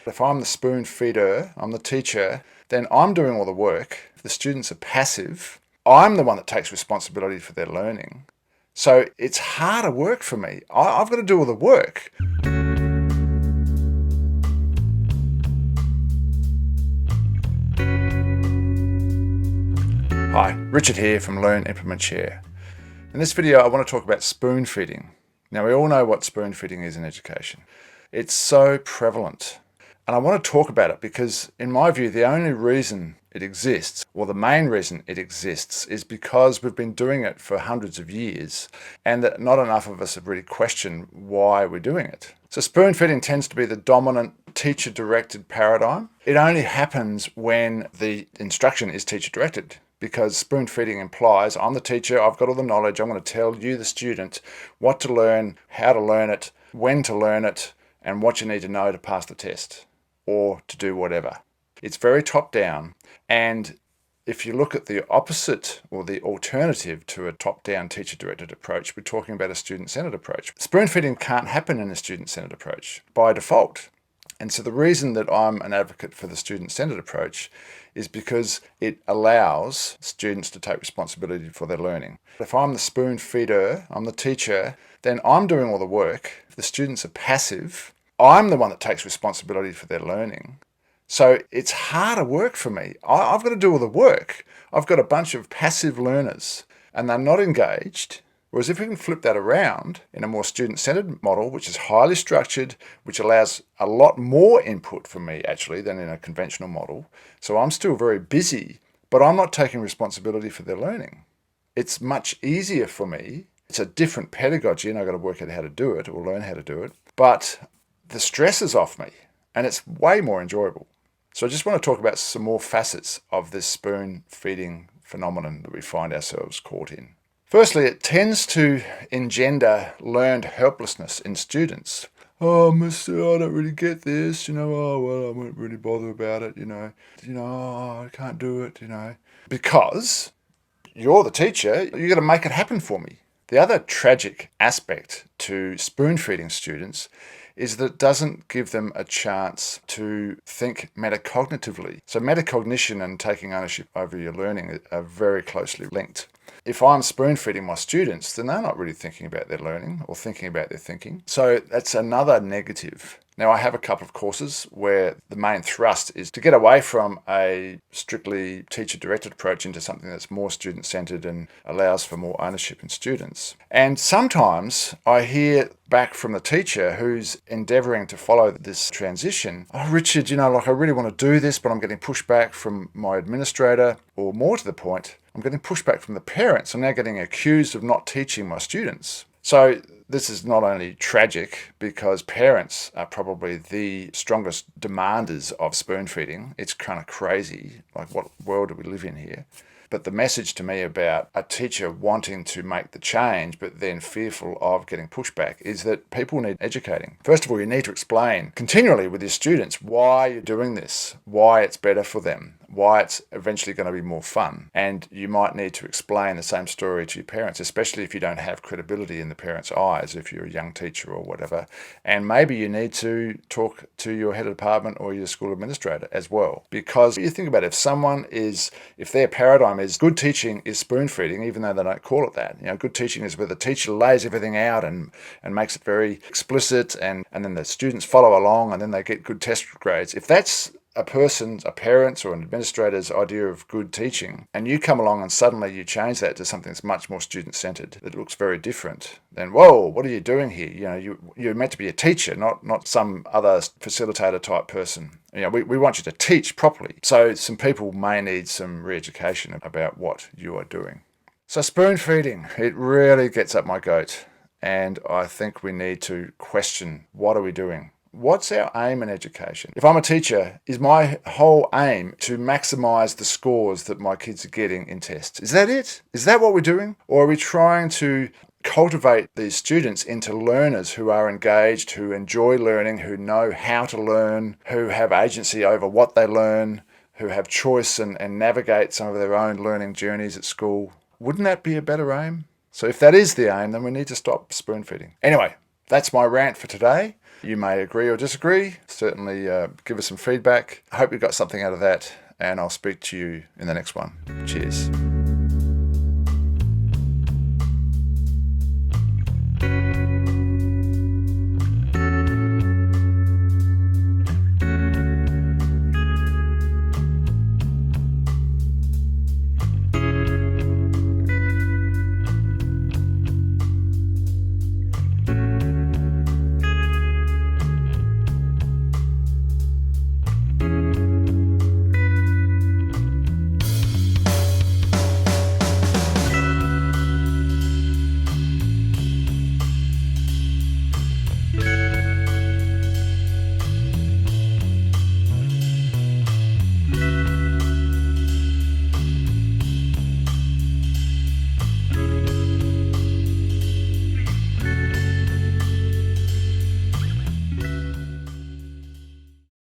If I'm the spoon feeder, I'm the teacher, then I'm doing all the work. If the students are passive, I'm the one that takes responsibility for their learning. So it's harder work for me. I've got to do all the work. Hi, Richard here from Learn, Implement, Share. In this video, I want to talk about spoon feeding. Now, we all know what spoon feeding is in education. It's so prevalent. And I want to talk about it because, in my view, the only reason it exists, or the main reason it exists, is because we've been doing it for hundreds of years and that not enough of us have really questioned why we're doing it. So spoon feeding tends to be the dominant teacher-directed paradigm. It only happens when the instruction is teacher-directed, because spoon feeding implies I'm the teacher, I've got all the knowledge, I'm going to tell you, the student, what to learn, how to learn it, when to learn it, and what you need to know to pass the test or to do whatever. It's very top-down, and if you look at the opposite or the alternative to a top-down teacher-directed approach, we're talking about a student-centered approach. Spoon feeding can't happen in a student-centered approach by default. And so the reason that I'm an advocate for the student-centered approach is because it allows students to take responsibility for their learning. If I'm the spoon feeder, I'm the teacher, then I'm doing all the work. If the students are passive, I'm the one that takes responsibility for their learning. So it's harder work for me. I've got to do all the work. I've got a bunch of passive learners and they're not engaged. Whereas if we can flip that around in a more student-centered model, which is highly structured, which allows a lot more input from me actually than in a conventional model. So I'm still very busy, but I'm not taking responsibility for their learning. It's much easier for me. It's a different pedagogy and I've got to work out how to do it or learn how to do it. But the stress is off me and it's way more enjoyable. So I just want to talk about some more facets of this spoon feeding phenomenon that we find ourselves caught in. Firstly, it tends to engender learned helplessness in students. Oh, mister, I don't really get this, oh, well, I won't really bother about it, oh, I can't do it, Because you're the teacher, you've got to make it happen for me. The other tragic aspect to spoon feeding students is that it doesn't give them a chance to think metacognitively. So metacognition and taking ownership over your learning are very closely linked. If I'm spoon feeding my students, then they're not really thinking about their learning or thinking about their thinking. So that's another negative. Now, I have a couple of courses where the main thrust is to get away from a strictly teacher-directed approach into something that's more student-centered and allows for more ownership in students. And sometimes I hear back from the teacher who's endeavouring to follow this transition, oh, Richard, I really want to do this, but I'm getting pushback from my administrator, or more to the point, I'm getting pushback from the parents. I'm now getting accused of not teaching my students. So this is not only tragic because parents are probably the strongest demanders of spoon feeding. It's kind of crazy. Like, what world do we live in here? But the message to me about a teacher wanting to make the change but then fearful of getting pushback is that people need educating. First of all, you need to explain continually with your students why you're doing this, why it's better for them, why it's eventually going to be more fun. And you might need to explain the same story to your parents, especially if you don't have credibility in the parents' eyes, if you're a young teacher or whatever. And maybe you need to talk to your head of department or your school administrator as well. Because you think about it, if their paradigm is good teaching is spoon feeding, even though they don't call it that. Good teaching is where the teacher lays everything out and makes it very explicit and then the students follow along and then they get good test grades. If that's a parent's or an administrator's idea of good teaching, and you come along and suddenly you change that to something that's much more student-centered, that looks very different, then whoa, what are you doing here? You're meant to be a teacher, not some other facilitator type person. We want you to teach properly. So some people may need some re-education about what you are doing. So spoon feeding, it really gets up my goat. And I think we need to question, what are we doing? What's our aim in education? If I'm a teacher, is my whole aim to maximize the scores that my kids are getting in tests? Is that it? Is that what we're doing? Or are we trying to cultivate these students into learners who are engaged, who enjoy learning, who know how to learn, who have agency over what they learn, who have choice and navigate some of their own learning journeys at school? Wouldn't that be a better aim? So if that is the aim, then we need to stop spoon feeding. Anyway, that's my rant for today. You may agree or disagree. Certainly give us some feedback. I hope you got something out of that, and I'll speak to you in the next one. Cheers.